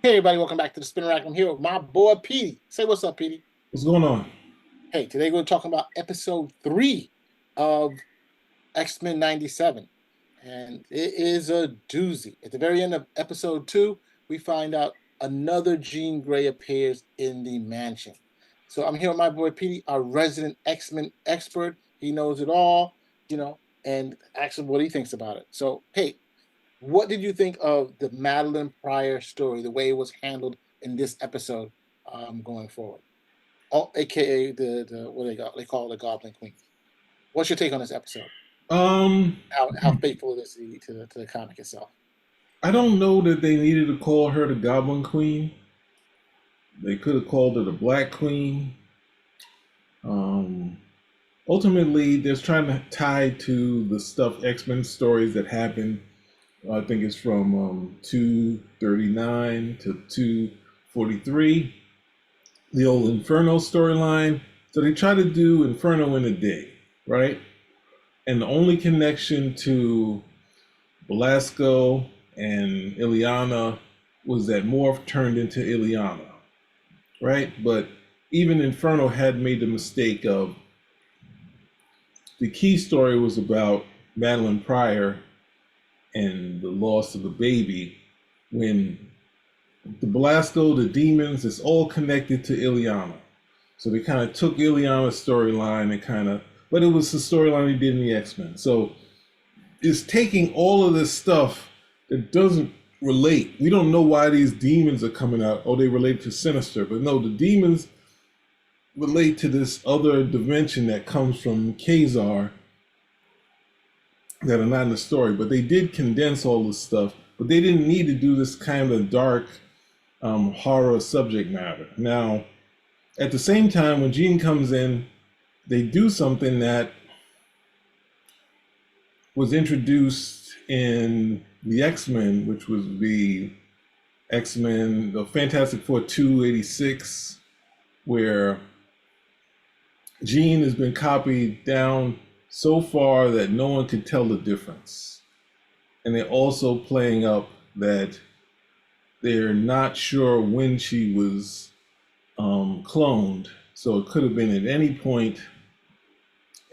Hey everybody, welcome back to the Spinner Rack. I'm here with my boy Petey. Say what's up, Petey. What's going on? Hey, today we're talking about episode 3 of X-Men 97. And it is a doozy. At the very end of episode 2, we find out another Jean Grey appears in the mansion. So I'm here with my boy Petey, our resident X-Men expert. He knows it all, and ask him what he thinks about it. So, hey, what did you think of the Madeline Pryor story, the way it was handled in this episode going forward? Oh, AKA the what they call the Goblin Queen. What's your take on this episode? Um, How faithful it is to the comic itself? I don't know that they needed to call her the Goblin Queen. They could have called her the Black Queen. Um, Ultimately, they're trying to tie to the stuff X-Men stories that happened. I think it's from 239 to 243, the old Inferno storyline. So they try to do Inferno in a day, right? And the only connection to Belasco and Ileana was that Morph turned into Ileana, right? But even Inferno had made the mistake of the key story was about Madeline Pryor and the loss of the baby. When the Belasco, the demons, it's all connected to Ileana. So they kind of took Ileana's storyline and but it was the storyline he did in the X-Men. So it's taking all of this stuff that doesn't relate. We don't know why these demons are coming out. Oh, they relate to Sinister. But no, the demons relate to this other dimension that comes from Kazar that are not in the story. But they did condense all this stuff. But they didn't need to do this kind of dark horror subject matter. Now, at the same time, when Jean comes in, they do something that was introduced in the X-Men, which was the X-Men, the Fantastic Four 286, where Jean has been copied down so far that no one could tell the difference. And they're also playing up that they're not sure when she was cloned. So it could have been at any point,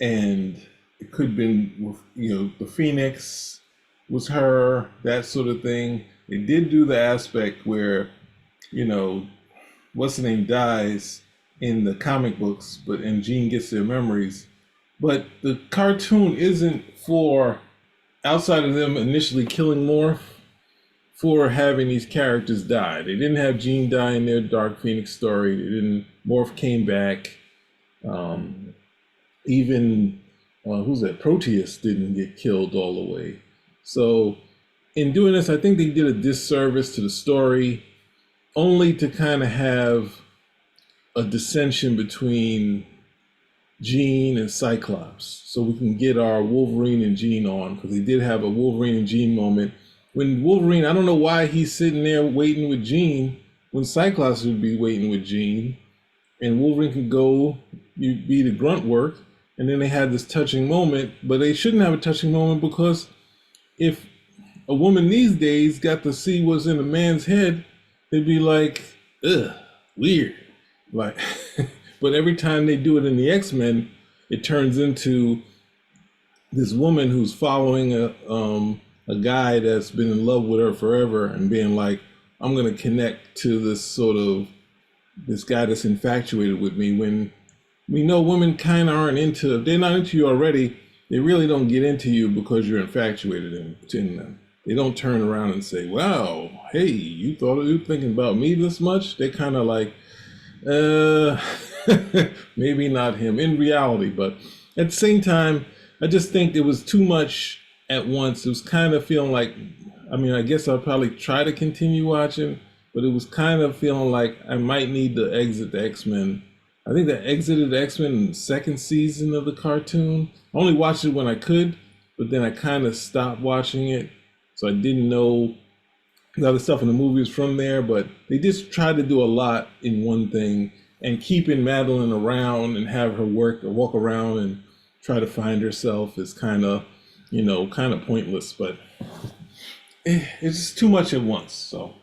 and it could have been, the Phoenix was her, that sort of thing. They did do the aspect where, what's the name dies in the comic books, and Jean gets their memories. But the cartoon isn't for, outside of them initially killing Morph, for having these characters die. They didn't have Jean die in their Dark Phoenix story. Morph came back. Even who's that? Proteus didn't get killed all the way. So in doing this, I think they did a disservice to the story, only to kind of have a dissension between Jean and Cyclops, so we can get our Wolverine and Jean on, because they did have a Wolverine and Jean moment. When Wolverine, I don't know why he's sitting there waiting with Jean when Cyclops would be waiting with Jean, and Wolverine could go, be the grunt work, and then they had this touching moment. But they shouldn't have a touching moment, because if a woman these days got to see what's in a man's head, they'd be like, ugh, weird. Like, but every time they do it in the X-Men, it turns into this woman who's following a guy that's been in love with her forever and being like, I'm going to connect to this guy that's infatuated with me. When we know women kind of aren't into, if they're not into you already, they really don't get into you because you're infatuated in them. They don't turn around and say, wow, hey, you were thinking about me this much? They kind of like, maybe not him in reality. But at the same time, I just think it was too much at once. It was kind of feeling like, I guess I'll probably try to continue watching, but it was kind of feeling like I might need to exit the X-Men. I think I exited the X-Men in the second season of the cartoon. I only watched it when I could, but then I kind of stopped watching it. So I didn't know the other stuff in the movies from there, but they just tried to do a lot in one thing, and keeping Madeline around and have her walk around and try to find herself is kind of pointless. But it's just too much at once. So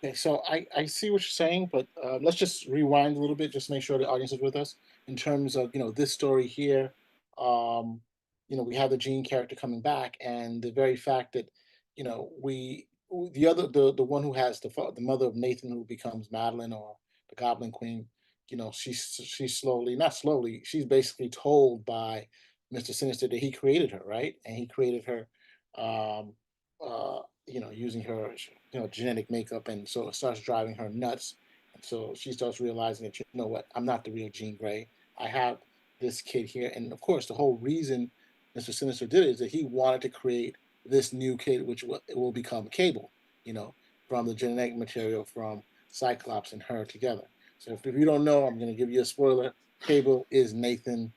Okay, so I see what you're saying, but let's just rewind a little bit, just to make sure the audience is with us in terms of this story here. Um, we have the Jean character coming back, and the very fact that we the other the one who has the mother of Nathan who becomes Madeline or the Goblin Queen. She's slowly, not slowly, she's basically told by Mr. Sinister that he created her, right? And he created her. Um, using her, genetic makeup, and so it starts driving her nuts. And so she starts realizing that, you know what, I'm not the real Jean Grey. I have this kid here, and of course, the whole reason Mr. Sinister did it is that he wanted to create this new kid, which will become Cable. You know, from the genetic material from Cyclops and her together. So if you don't know, I'm going to give you a spoiler. Cable is Nathan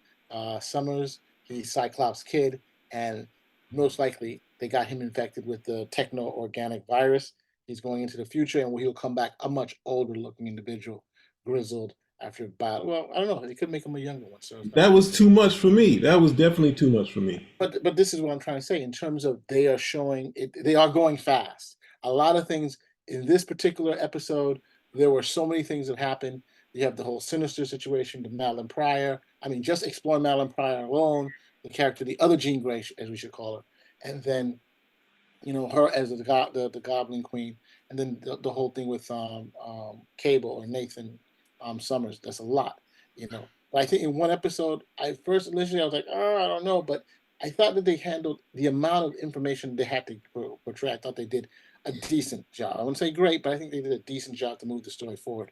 Summers. He's Cyclops' kid, and most likely they got him infected with the techno organic virus. He's going into the future, and he'll come back a much older looking individual, grizzled after battle. Well, I don't know. They could make him a younger one, so it's not. That was too much for me. That was definitely too much for me. But this is what I'm trying to say in terms of they are showing it. They are going fast. A lot of things in this particular episode. There were so many things that happened. You have the whole Sinister situation, the Madeline Pryor. I mean, just explore Madeline Pryor alone, the character, the other Jean Grey, as we should call her, and then her as the Goblin Queen, and then the whole thing with Cable or Nathan Summers. That's a lot, But I think in one episode, initially I was like, oh, I don't know, but I thought that they handled the amount of information they had to portray. I thought they did a decent job. I wouldn't say great, but I think they did a decent job to move the story forward.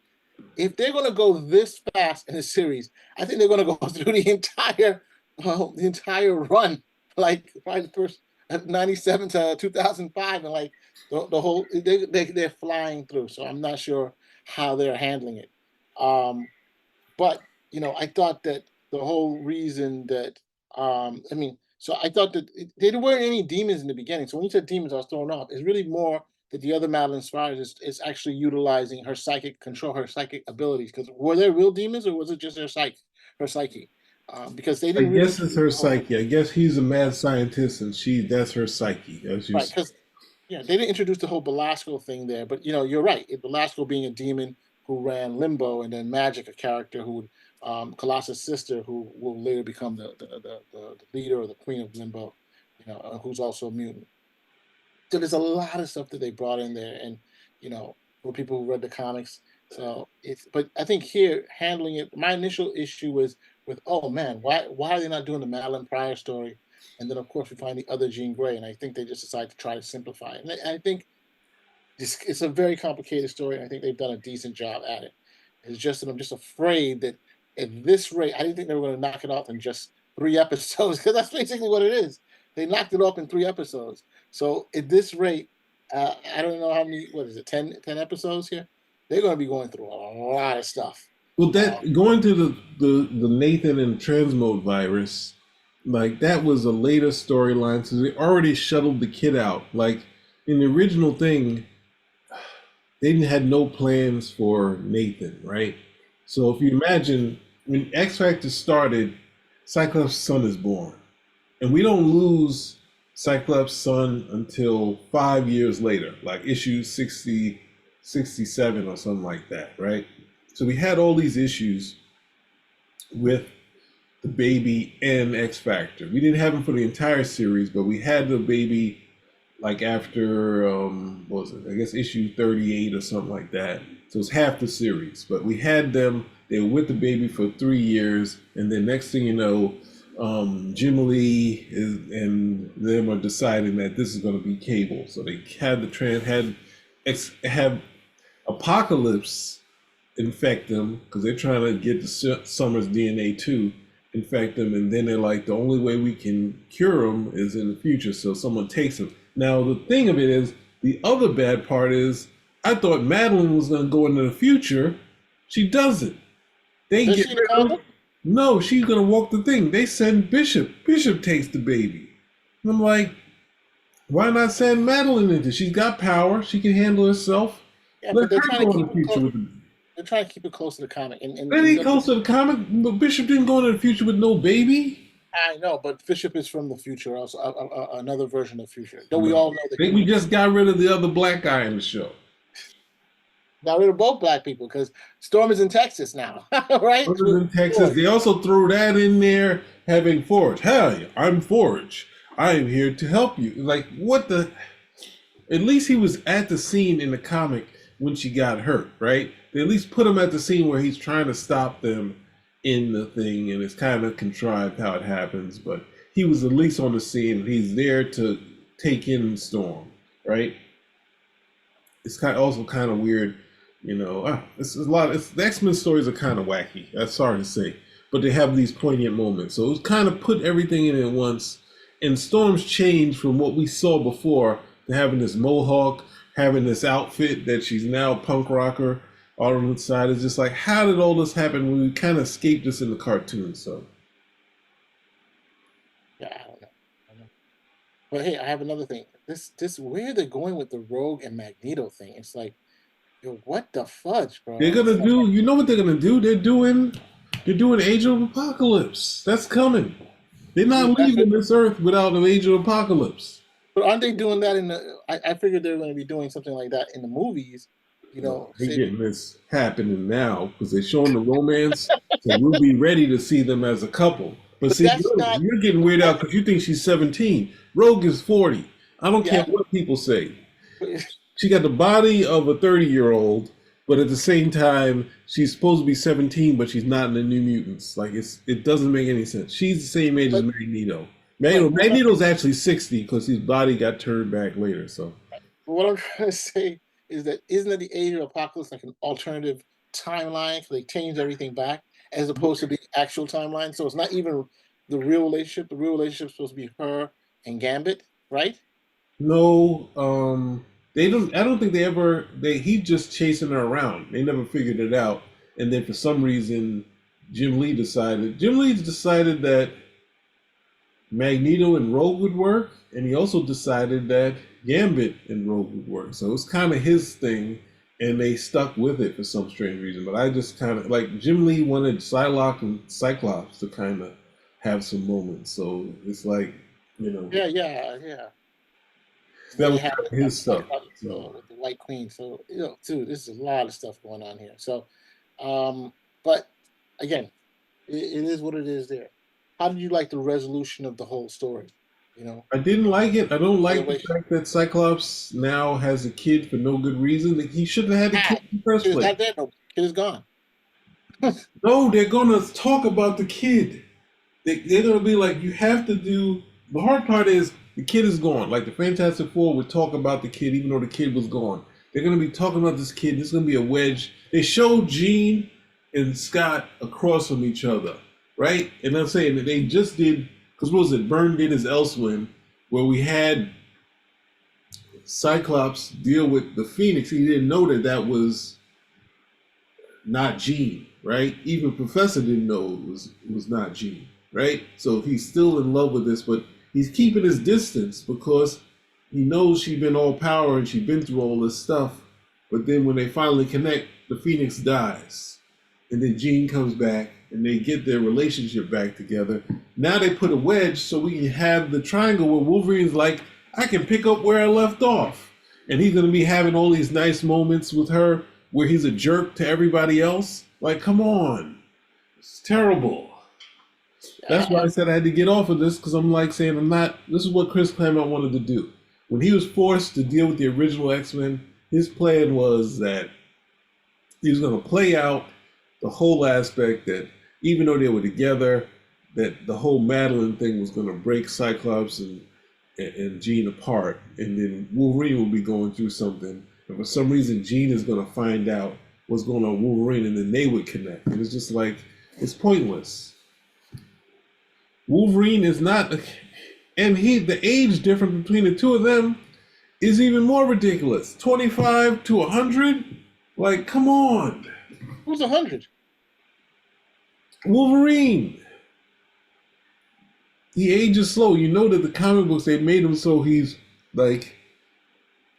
If they're going to go this fast in a series, I think they're going to go through the entire run, like probably the first 97 to 2005, and like the whole they're flying through. So I'm not sure how they're handling it. But I thought that the whole reason that I mean, so I thought that there weren't any demons in the beginning. So when you said demons, I was thrown off. It's really more that the other Madeline Spires is actually utilizing her psychic control, her psychic abilities. Because were there real demons, or was it just her psyche? Because they I didn't really guess it's introduce her the whole psyche. I guess he's a mad scientist, and that's her psyche. As you right. say. Because yeah, they didn't introduce the whole Belasco thing there, but you're right. Belasco being a demon who ran Limbo, and then Magic, a character who Colossus' sister, who will later become the leader or the queen of Limbo, who's also a mutant. So there's a lot of stuff that they brought in there, and for people who read the comics. So but I think here handling it, my initial issue was with, oh man, why are they not doing the Madeline Pryor story? And then of course we find the other Jean Grey, and I think they just decided to try to simplify it. And I think it's a very complicated story, and I think they've done a decent job at it. It's just that I'm just afraid that at this rate, I didn't think they were going to knock it off in just 3 episodes, because that's basically what it is. They knocked it off in 3 episodes. So at this rate, I don't know how many. What is it? 10 episodes here. They're going to be going through a lot of stuff. Well, Uh, that going to the Nathan and transmode virus, like that was a later storyline, so they already shuttled the kid out. Like in the original thing, they had no plans for Nathan, right? So if you imagine when X Factor started, Cyclops' son is born, and we don't lose Cyclops' son until 5 years later, like issue 60, 67 or something like that, right? So we had all these issues with the baby and X Factor. We didn't have them for the entire series, but we had the baby like after what was it? I guess issue 38 or something like that. So it's half the series. But we had them, they were with the baby for 3 years, and then next thing you know, Jim Lee and them are deciding that this is going to be Cable. So they had have Apocalypse infect them because they're trying to get the Summers DNA too, infect them, and then they're like, the only way we can cure them is in the future, so someone takes them. Now the thing of it is, the other bad part is, I thought Madeline was going to go into the future. She doesn't. They does get she in the rid comic of. book? No, she's going to walk the thing. They send Bishop. Bishop takes the baby. And I'm like, why not send Madeline into? She's got power. She can handle herself. Yeah, Let but they're her trying to go in keep the it future close. with the. They're trying to keep it close to the comic, Then he goes to the comic, but Bishop didn't go into the future with no baby. I know, but Bishop is from the future, also another version of future. Though we No. all know that he We was. just got rid of the other black guy in the show. got rid of both black people because Storm is in Texas now, right? Other than Texas, they also threw that in there, having Forge. Hey, I'm Forge. I am here to help you. Like, what the? At least he was at the scene in the comic when she got hurt, right? They at least put him at the scene where he's trying to stop them in the thing, and it's kind of contrived how it happens, but he was at least on the scene, and he's there to take in Storm, right? It's also kind of weird, you know. It's a lot. The X-Men stories are kind of wacky. That's sorry to say, but they have these poignant moments. So it's kind of put everything in at once. And Storm's changed from what we saw before to having this mohawk, having this outfit that she's now a punk rocker. All on the side is just like, how did all this happen when we kind of escaped this in the cartoon? So Yeah, I don't know. I don't know. But hey, I have another thing. This where they're going with the Rogue and Magneto thing. It's like, yo, what the fudge, they're bro? It's gonna like, do. You know what they're gonna do? They're doing Age of Apocalypse. That's coming. They're not that's leaving it. this earth without an Age of Apocalypse. But aren't they doing that in the? I figured they were going to be doing something like that in the movies. You No, know, they're say, getting this happening now because they're showing the romance, so we'll be ready to see them as a couple. But but see, that's not. you're getting weirded out because you think she's 17. Rogue is 40. I don't care Yeah. what people say. She got the body of a 30-year-old, but at the same time, she's supposed to be 17, but she's not in the New Mutants. Like it doesn't make any sense. She's the same age as But Magneto. right. Magneto's actually 60 because his body got turned back later. So What I'm trying to say is that isn't it the Age of Apocalypse like an alternative timeline? So they change everything back as opposed to the actual timeline. So it's not even the real relationship. The real relationship is supposed to be her and Gambit, right? no, they don't. I don't think they ever. He's just chasing her around. They never figured it out. And then for some reason, Jim Lee decided that Magneto and Rogue would work, and he also decided that Gambit and Rogue would work. So it's kind of his thing, and they stuck with it for some strange reason. But I just kind of like Jim Lee wanted Psylocke and Cyclops to kind of have some moments. So it's like, you know, Yeah, yeah, yeah. that Then you was have kind of his stuff. So With the White Queen. So too, this is a lot of stuff going on here. So, but again, it is what it is. There. How did you like the resolution of the whole story? You know, I didn't like it. I don't by the like the way, fact that Cyclops now has a kid for no good reason. Like, he shouldn't have had a kid in the first kid is place. not there. No, kid is gone. No, they're gonna talk about the kid. They're gonna be like, you have to do. The hard part is the kid is gone. Like the Fantastic Four would talk about the kid, even though the kid was gone. They're gonna be talking about this kid. This is gonna be a wedge. They showed Jean and Scott across from each other, right? And I'm saying that they just did because what was it? Byrne did his Elsewhere, where we had Cyclops deal with the Phoenix. He didn't know that that was not Jean, right? Even Professor didn't know it was not Jean, right? So he's still in love with this, but he's keeping his distance because he knows she's been all power and she's been through all this stuff. But then when they finally connect, the Phoenix dies, and then Jean comes back, and they get their relationship back together. Now they put a wedge so we can have the triangle where Wolverine's like, I can pick up where I left off, and he's gonna be having all these nice moments with her where he's a jerk to everybody else. Like, come on, it's terrible. That's why I said I had to get off of this because I'm like saying I'm not. This is what Chris Claremont wanted to do. When he was forced to deal with the original X-Men, his plan was that he was going to play out the whole aspect that even though they were together, that the whole Madeline thing was going to break Cyclops and Jean apart, and then Wolverine will be going through something, and for some reason Jean is going to find out what's going on with Wolverine, and then they would connect. And it's just like, it's pointless. Wolverine is not, and the age difference between the two of them is even more ridiculous. 25 to 100? Like, come on. Who's 100? Wolverine. He ages slow. You know that the comic books, they made him so he's like,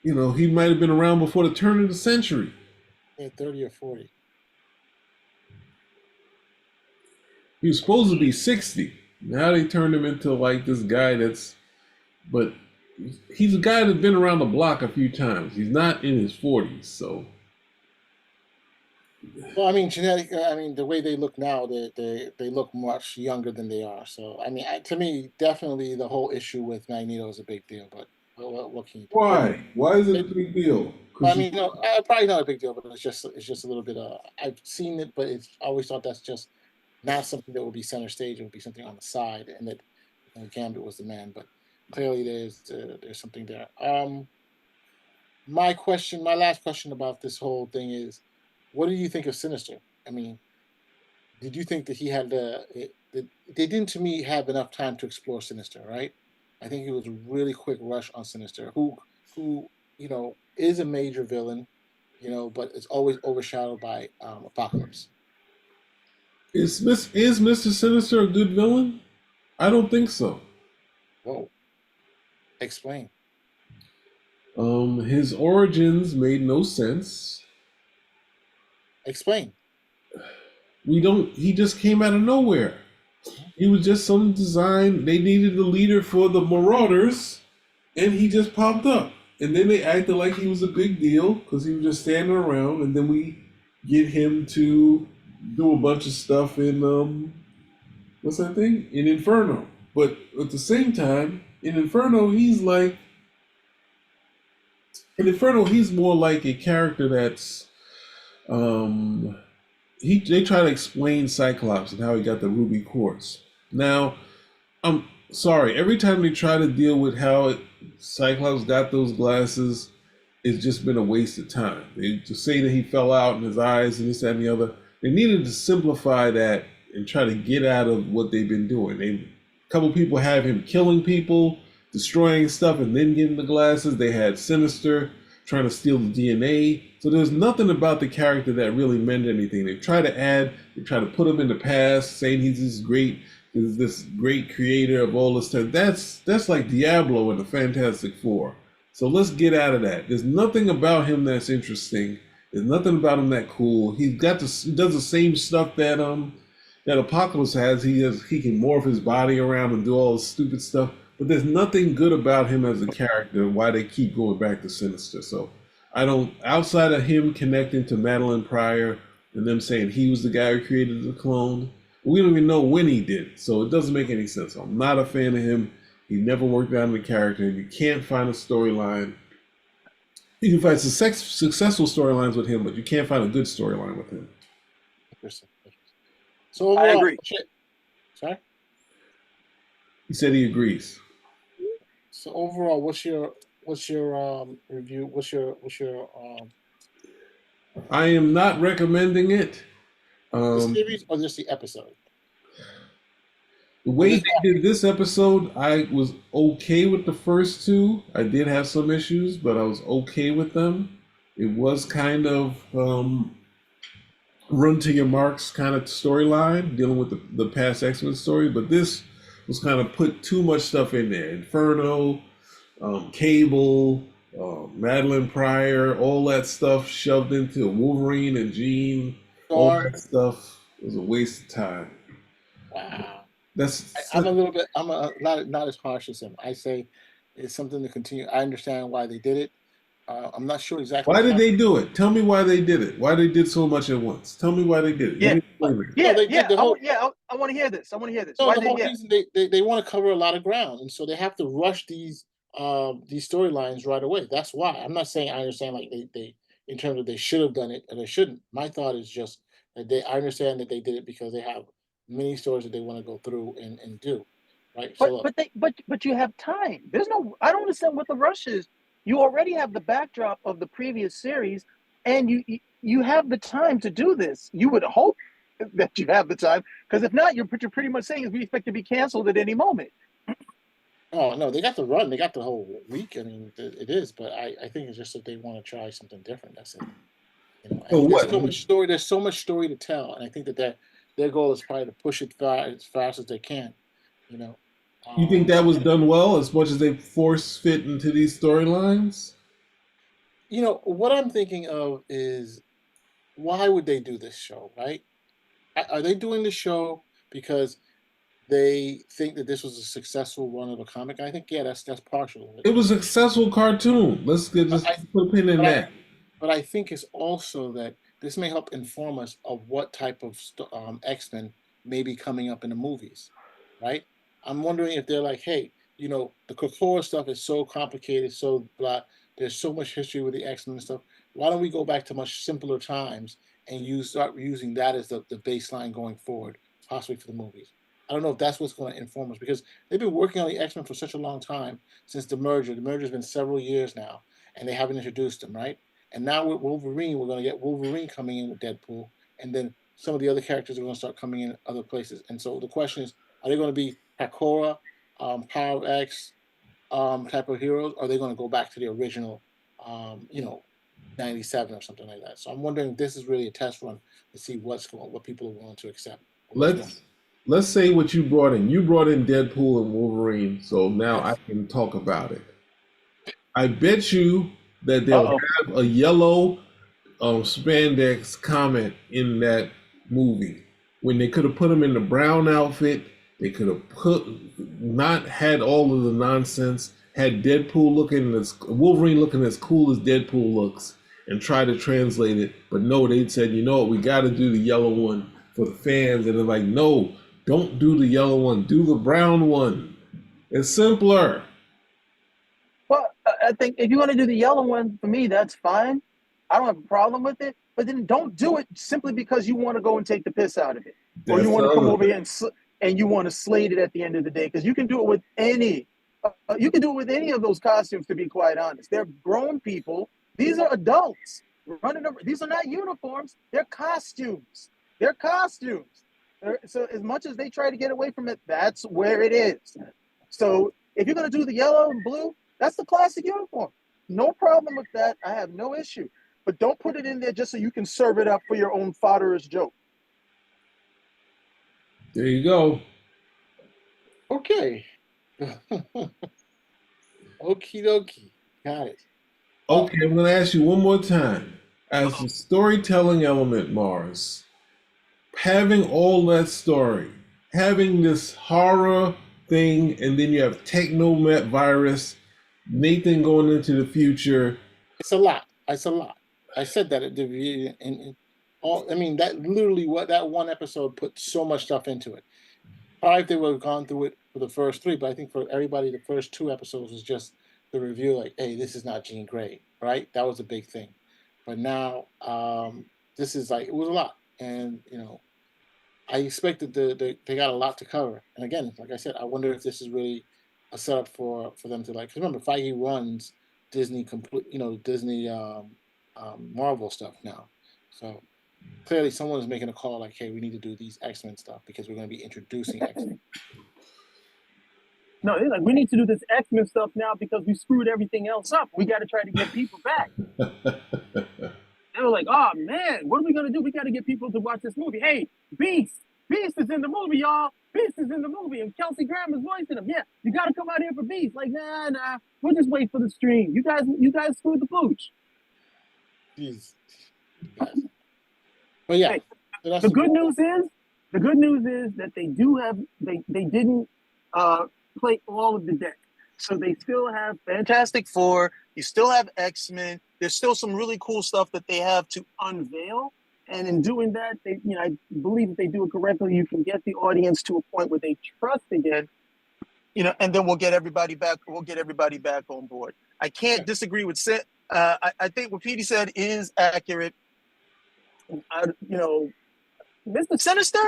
he might have been around before the turn of the century. Yeah, 30 or 40. He was supposed to be 60. Now they turned him into like this guy but he's a guy that's been around the block a few times. He's not in his 40s, so Well, I mean, genetic. I mean, the way they look now, they look much younger than they are. So, I mean, to me, definitely the whole issue with Magneto is a big deal. But what can you do? But Why? Why is it a it, big deal? I Because mean, no, probably not a big deal. But it's just a little bit. I've seen it, but it's I always thought that's just not something that would be center stage. It would be something on the side, and that Gambit was the man. But clearly, there's something there. My last question about this whole thing is, what do you think of Sinister? I mean, did you think that he had they didn't to me have enough time to explore Sinister, right? I think it was a really quick rush on Sinister, who is a major villain, but it's always overshadowed by Apocalypse. is Mister Sinister a good villain? I don't think so. Whoa, explain. His origins made no sense. Explain. We don't. He just came out of nowhere. He was just some design. They needed a leader for the Marauders, and he just popped up. And then they acted like he was a big deal because he was just standing around. And then we get him to do a bunch of stuff in what's that thing in Inferno. But at the same time, in Inferno, he's more like a character that's um they try to explain Cyclops and how he got the ruby quartz. Now, I'm sorry. Every time they try to deal with how Cyclops got those glasses, it's just been a waste of time. They just say that he fell out in his eyes and this, that, and the other. They needed to simplify that and try to get out of what they've been doing. A couple people have him killing people, destroying stuff, and then getting the glasses. They had Sinister trying to steal the DNA. So there's nothing about the character that really meant anything. They try to put him in the past, saying he's this great creator of all this stuff. That's like Diablo in the Fantastic Four. So let's get out of that. There's nothing about him that's interesting. There's nothing about him that cool. He does the same stuff that Apocalypse has. He can morph his body around and do all this stupid stuff. But there's nothing good about him as a character. Why they keep going back to Sinister? So I don't. Outside of him connecting to Madeline Pryor and them saying he was the guy who created the clone, we don't even know when he did it. So it doesn't make any sense. I'm not a fan of him. He never worked out in the character. You can't find a storyline. You can find successful storylines with him, but you can't find a good storyline with him. Interesting. So I overall, agree. sorry. He said he agrees. So overall, what's your review? What's your I am not recommending it. the Um, series or just the episode? The Because way it's they did this episode, I was okay with the first two. I did have some issues, but I was okay with them. It was kind of run to your marks kind of storyline, dealing with the past X-Men story, but this was kind of put too much stuff in there. Inferno, Cable, Madeline Pryor, all that stuff shoved into Wolverine and Jean, all Storm. that stuff was a waste of time. Wow. That's I'm a little bit. Not as harsh as him. I say it's something to continue. I understand why they did it. I'm not sure exactly Why did how. they do it? Tell me why they did it. Why they did so much at once. Tell me why they did it. Give Yeah, me the flavor. No, yeah, they did yeah. the whole. I want to hear this. I want to hear this. No, Why the they? whole Yeah, reason they want to cover a lot of ground, and so they have to rush these storylines right away. That's why. I'm not saying I understand like they in terms of they should have done it and they shouldn't. My thought is just that I understand that they did it because they have many stories that they want to go through and do. Right. So look, but you have time. There's no. I don't understand what the rush is. You already have the backdrop of the previous series, and you have the time to do this. You would hope that you have the time, because if not, you're pretty much saying is we expect to be canceled at any moment. oh no, they got the run. They got the whole week. I mean, it is, but I think it's just that they want to try something different. That's it. So And there's what? so much story. There's so much story to tell, and I think that their goal is probably to push it as fast as they can. You know, You think that was done well as much as they force fit into these storylines? what I'm thinking of is why would they do this show, right? Are they doing the show because they think that this was a successful run of a comic? I think that's partial of it. It was a successful cartoon. Let's But just I put a pin in but I that. but I think it's also that this may help inform us of what type of X-Men may be coming up in the movies, right? I'm wondering if they're like, hey, the Krakoa stuff is so complicated, so blah. There's so much history with the X-Men and stuff. Why don't we go back to much simpler times and start using that as the baseline going forward, possibly for the movies? I don't know if that's what's going to inform us, because they've been working on the X-Men for such a long time since the merger. The merger's been several years now, and they haven't introduced them, right? And now with Wolverine, we're going to get Wolverine coming in with Deadpool, and then some of the other characters are going to start coming in other places. And so the question is, are they going to be Hakora, Power of X type of heroes? Or are they going to go back to the original, 97 or something like that? So I'm wondering if this is really a test run to see what people are willing to accept. Let's say what you brought in. You brought in Deadpool and Wolverine, so now Yes. I can talk about it. I bet you that they'll have a yellow spandex comment in that movie when they could have put him in the brown outfit. They could have not had all of the nonsense. Had Wolverine looking as cool as Deadpool looks, and try to translate it. But no, they said, you know what, we got to do the yellow one for the fans. And they're like, no, don't do the yellow one. Do the brown one. It's simpler. Well, I think if you want to do the yellow one, for me, that's fine. I don't have a problem with it. But then don't do it simply because you want to go and take the piss out of it, or you want to come over here and you want to slate it at the end of the day. Because you can do it with any. You can do it with any of those costumes. To be quite honest, they're grown people. These are adults running over. These are not uniforms. They're costumes. They're costumes. So as much as they try to get away from it, that's where it is. So if you're going to do the yellow and blue, that's the classic uniform. No problem with that. I have no issue. But don't put it in there just so you can serve it up for your own fodderous joke. There you go. Okay. Okie dokie. Got it. Okay, I'm going to ask you one more time. As the storytelling element, Mars, having all that story, having this horror thing, and then you have Technomet virus, Nathan going into the future. It's a lot. It's a lot. I said that at the that literally what that one episode put so much stuff into it. If they would have gone through it for the first three, but I think for everybody, the first two episodes was just the review, like, hey, this is not Jean Grey, right? That was a big thing. But now, this is like, it was a lot. And, I expected they got a lot to cover. And again, like I said, I wonder if this is really a setup for them to, like, because remember, Feige runs Disney Disney Marvel stuff now. So clearly someone is making a call like, hey, we need to do these X-Men stuff because we're going to be introducing X-Men. No, they're like, we need to do this X-Men stuff now because we screwed everything else up. We got to try to get people back. They were like, oh, man, what are we going to do? We got to get people to watch this movie. Hey, Beast is in the movie, y'all. Beast is in the movie, and Kelsey Grammer's voicing him. Yeah, you got to come out here for Beast. Like, nah, we'll just wait for the stream. You guys screwed the pooch. Jeez. But yeah, hey, the good news is that they didn't play all of the deck. So they still have Fantastic Four. You still have X-Men. There's still some really cool stuff that they have to unveil. And in doing that, I believe if they do it correctly, you can get the audience to a point where they trust again. And then we'll get everybody back. We'll get everybody back on board. I can't disagree with Sid. I think what Petey said is accurate. Mr. Sinister.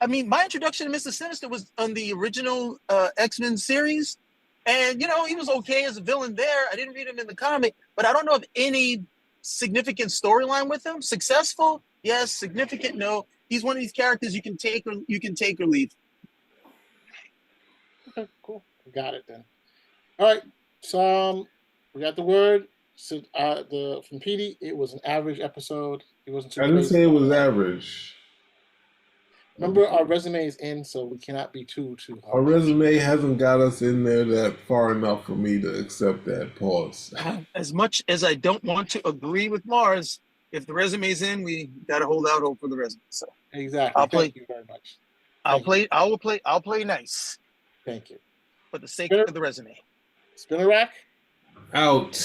I mean, my introduction to Mr. Sinister was on the original X-Men series. And, he was okay as a villain there. I didn't read him in the comic, but I don't know of any significant storyline with him. Successful? Yes. Significant? No. He's one of these characters you can take or leave. Okay, cool. We got it then. All right. So we got the word. So from Petey, it was an average episode. It wasn't too I didn't say it was average. Remember, our resume is in, so we cannot be too hard. Our resume hasn't got us in there that far enough for me to accept that. Pause. As much as I don't want to agree with Mars, if the resume's in, we got to hold out hope for the resume. So exactly. Thank you very much. I'll play nice. Thank you. For the sake of the resume. Spinner rack. Out.